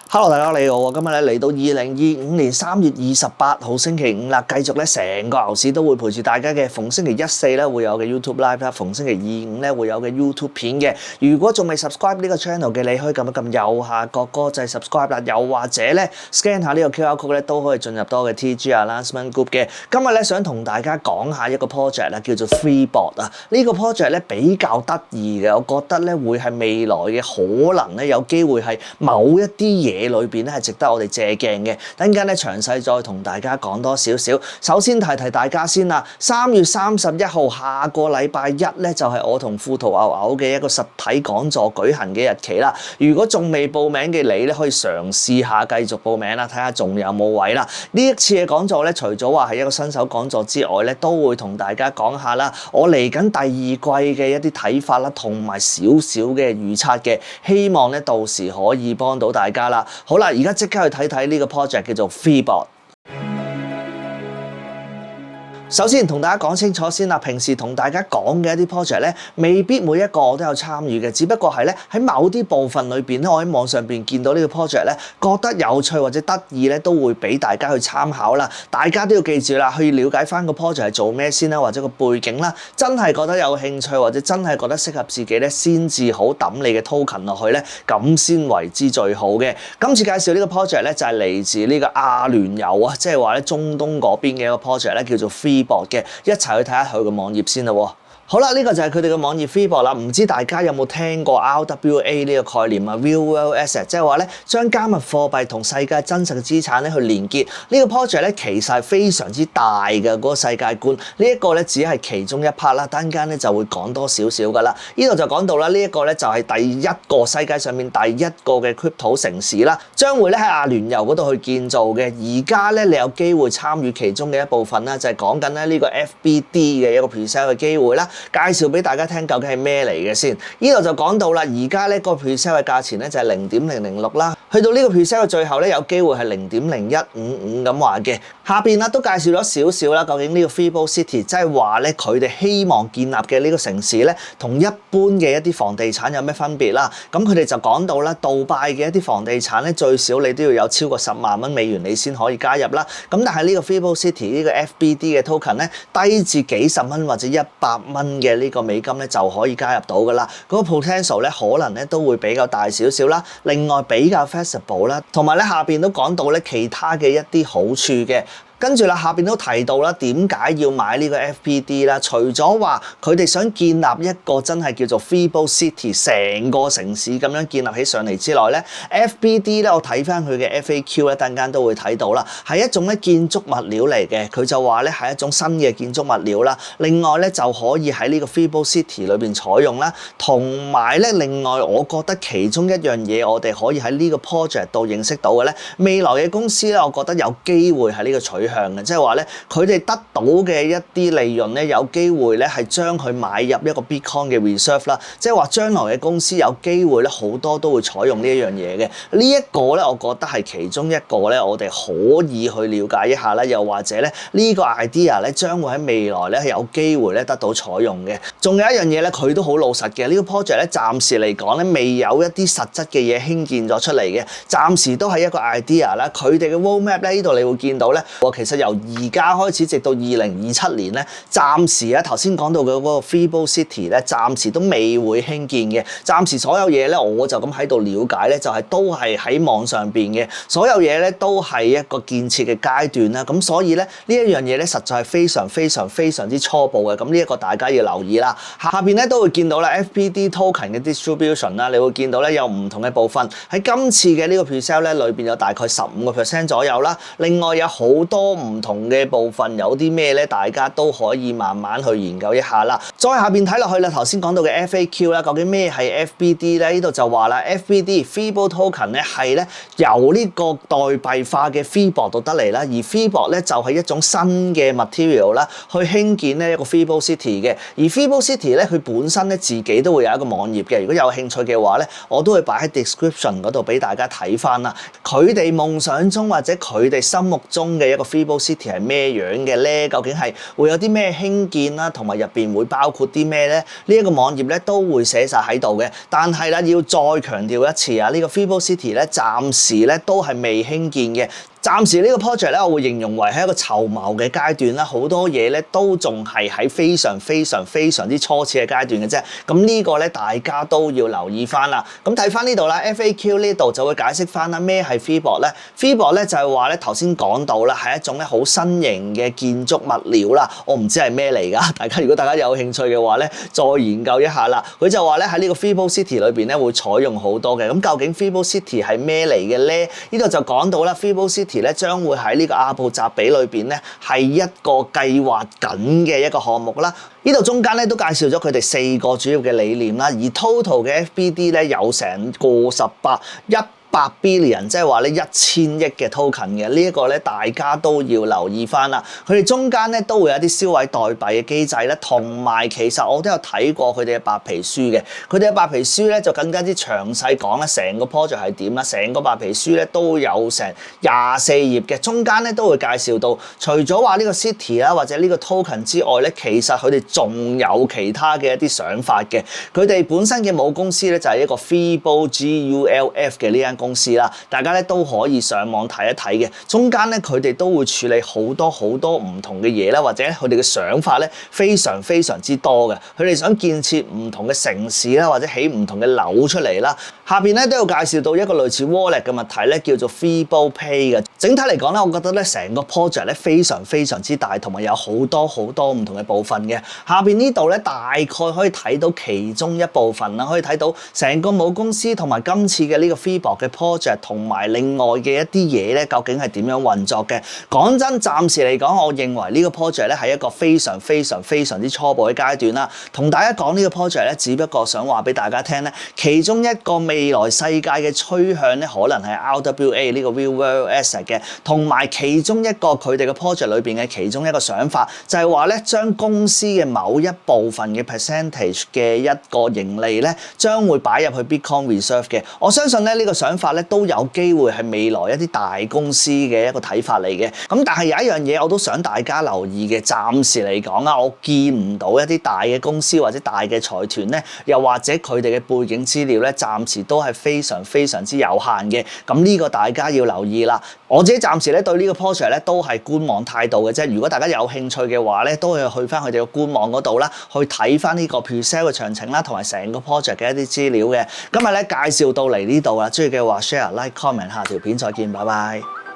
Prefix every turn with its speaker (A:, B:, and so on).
A: Hello，大家你好，今日嚟到2025年3月28號星期五啦，繼續成個牛市都會陪住大家嘅，逢星期一四會有嘅 YouTube Live 啦，逢星期二五會有嘅 YouTube 片嘅。如果仲未 subscribe 呢個 channel 嘅，你可以撳一撳右下角嗰個掣 subscribe 啦，又或者scan 下呢個 QR code 都可以進入多嘅 TG Announcement Group 嘅。今日想同大家講下一個 project 啦，叫做 Freebot 啊。呢個 project 比較得意嘅，我覺得會係未來嘅可能有機會係某一啲嘢裏邊係值得我哋借鏡嘅，等陣詳細再同大家講多少少。首先提大家先啦，3月31號下個禮拜一就係我同富途牛牛嘅一個實體講座舉行嘅日期啦。如果仲未報名嘅你可以嘗試下繼續報名啦，睇下仲有冇位啦。呢一次嘅講座除咗話係一個新手講座之外都會同大家講下啦，我嚟緊第二季嘅一啲睇法啦，同埋少少嘅預測嘅，希望到時可以幫到大家啦。好啦，而家即刻去睇睇呢個 project 叫做 Freebot。首先同大家講清楚先啦，平時同大家講嘅一啲 project未必每一個我都有參與嘅，只不過係喺某啲部分裏邊我喺網上邊見到呢個 project覺得有趣或者得意都會俾大家去參考啦。大家都要記住啦，去了解翻個 project 係做咩先啦，或者個背景啦，真係覺得有興趣或者真係覺得適合自己先至好抌你嘅 token 落去咁先為之最好嘅。今次介紹呢個 project 就係嚟自呢個阿聯酋啊，即係話中東嗰邊嘅一個 project 叫做 Freebot 嘅，一齊去睇下佢個網頁先啦喎。好啦，呢個就係佢哋嘅網頁 Freebot 啦。唔知大家有冇聽過 RWA 呢個概念啊 ？Real World Asset， 即係話將加密貨幣同世界真實嘅資產去連結。呢個 project 其實係非常之大嘅嗰個世界觀。呢一個只係其中一 part 啦，單間就會講多少少噶啦。呢度就講到啦，呢一個就係第一個世界上面第一個嘅 crypto 城市啦，將會喺阿聯酋嗰度去建造嘅。而家你有機會參與其中嘅一部分啦，就係講緊呢個 FBD 嘅一個 presale 嘅機會啦。介紹俾大家聽究竟係咩嚟嘅先？呢度就講到啦，而家個 presale 嘅價錢就係0.006啦，去到呢個 presale 嘅最後有機會係0.0155咁話嘅。下邊都介紹咗少少啦，究竟呢個 Freebot City 即係話佢哋希望建立嘅呢個城市同一般嘅一啲房地產有咩分別啦？咁佢哋就講到啦，杜拜嘅一啲房地產最少你都要有超過10萬蚊美元你先可以加入啦。咁但係呢個 Freebot City 呢個 FBD 嘅 token 低至幾十蚊或者100蚊嘅呢個美金就可以加入到噶啦，嗰個 potential 可能都會比較大少少啦。另外比較 flexible 啦，同埋下邊都講到其他嘅一啲好處嘅。跟住啦，下邊都提到啦，點解要買呢個 FBD 啦？除咗話佢哋想建立一個真係叫做 Freebot City 成個城市咁樣建立起上嚟之外FBD 我睇翻佢嘅 FAQ等間都會睇到啦，係一種建築物料嚟嘅。佢就話係一種新嘅建築物料啦。另外就可以喺呢個 Freebot City 裏邊採用啦。同埋另外我覺得其中一樣嘢我哋可以喺呢個 project 度認識到嘅未來嘅公司我覺得有機會係呢個取向嘅，即係話佢哋得到嘅一啲利潤有機會係將佢買入一個 Bitcoin 嘅 reserve 啦，即係話將來嘅公司有機會好多都會採用呢一樣嘢嘅。呢一個我覺得係其中一個我哋可以去了解一下啦，又或者呢個 idea 將會喺未來係有機會得到採用嘅。仲有一樣嘢佢都好老實嘅，呢個 project 暫時嚟講未有一啲實質嘅嘢興建咗出嚟嘅，暫時都係一個 idea 啦。佢哋嘅 roadmap 呢度你會見到其實由而家開始直到2027年暫時頭先講到嘅嗰個 Freebot City 暫時都未會興建嘅。暫時所有嘢我就咁喺度了解就係都係喺網上邊嘅，所有嘢都係一個建設嘅階段啦。咁所以呢一樣嘢實在係非常之初步嘅。咁呢一個大家要留意啦。下邊都會見到FBD token 嘅 distribution 啦，你會見到有唔同嘅部分喺今次嘅呢個 presale 裏邊有大概15% 左右啦。另外有好多唔同嘅部分有啲咩大家都可以慢慢去研究一下啦。再下邊睇落去啦，頭先講到嘅 FAQ 啦，究竟咩係 FBD 呢度就話啦 FBD Freebot token 係由呢個代幣化嘅 Freebot 度得嚟啦，而 Freebot 就係一種新嘅 material 啦，去興建一個 Freebot City 嘅。而 Freebot City 佢本身自己都會有一個網頁嘅，如果有興趣嘅話我都會擺喺 description 嗰度俾大家睇翻啦。佢哋夢想中或者佢哋心目中嘅一個 Feeble City 係咩樣嘅咧？究竟係會有啲咩興建啦，同埋入邊會包括啲咩咧？呢一個網頁咧都會寫晒喺度嘅。但係啦，要再強調一次啊，呢個 Feeble City 咧暫時咧都係未興建嘅。暫時呢個 project 咧，我會形容為係一個籌謀嘅階段啦，好多嘢咧都仲係喺非常之初始嘅階段嘅啫。咁呢個咧大家都要留意翻啦。咁睇翻呢度啦 ，FAQ 呢度就會解釋翻啦，咩係 Feeble 咧 ？Feeble 咧就係話咧頭先講到啦，係一種咧好新型嘅建築物料啦。我唔知係咩嚟㗎，如果大家有興趣嘅話咧，再研究一下啦。佢就話咧喺呢個 Feeble City 裏邊咧會採用好多嘅。咁究竟 Feeble City 係咩嚟嘅咧？呢度就講到啦 ，Feeble City咧將會喺呢個阿布扎比裏邊咧係一個計劃緊嘅一個項目啦。呢度中間咧都介紹咗佢哋4個主要嘅理念啦，而 total 嘅 FBD 咧有成過100 billion， 即係話咧1000億嘅 token 嘅，呢一個咧大家都要留意翻啦。佢哋中間咧都會有啲銷毀代幣嘅機制咧，同埋其實我都有睇過佢哋嘅白皮書嘅。佢哋嘅白皮書咧就更加之詳細講咧成個 project 係點啦。成個白皮書咧都有成24頁嘅，中間咧都會介紹到，除咗話呢個 city 啦或者呢個 token 之外咧，其實佢哋仲有其他嘅一啲想法嘅。佢哋本身嘅母公司咧就係一個 Feeble GULF 嘅呢間公司啦，大家咧都可以上網睇一睇嘅。中間咧佢哋都會處理好多唔同嘅嘢啦，或者佢哋嘅想法咧非常之多嘅。佢哋想建設唔同嘅城市啦，或者起唔同嘅樓出嚟啦。下邊咧都有介紹到一個類似 wallet 嘅物體咧，叫做 Feeble Pay 嘅。整體嚟講咧，我覺得咧成個 project 咧非常之大，同埋有好多唔同嘅部分嘅。下邊呢度咧大概可以睇到其中一部分啦，可以睇到成個母公司同埋今次嘅呢個 Feeble 嘅 project 同埋另外嘅一啲嘢咧，究竟係點樣運作嘅？講真，暫時嚟講，我認為呢個 project 咧係一個非常之初步嘅階段啦。同大家講呢個 project 咧，只不過想話俾大家聽咧，其中一個未來世界嘅趨向咧，可能係 RWA 呢個 Real World Asset 嘅，同埋其中一個佢哋嘅 project 裏邊嘅其中一個想法，就係話咧將公司嘅某一部分嘅 percentage 嘅一個盈利咧，將會擺入去 Bitcoin Reserve 嘅。我相信咧呢個想法咧都有機會係未來一啲大公司嘅一個睇法嚟嘅。咁但係有一樣嘢我都想大家留意嘅，暫時嚟講啊，我見唔到一啲大嘅公司或者大嘅財團咧，又或者佢哋嘅背景資料咧，暫時都係非常之有限嘅。咁呢個大家要留意啦。我自己暫時咧對呢個 project 咧都係觀望態度嘅啫。如果大家有興趣嘅話咧，都可以去翻佢哋嘅官網嗰度啦，去睇翻呢個 pre-sale 嘅詳情啦，同埋成個 project 嘅一啲資料嘅。今日咧介紹到嚟呢度啦，中意嘅話 share、like、comment，下條片再見，拜拜。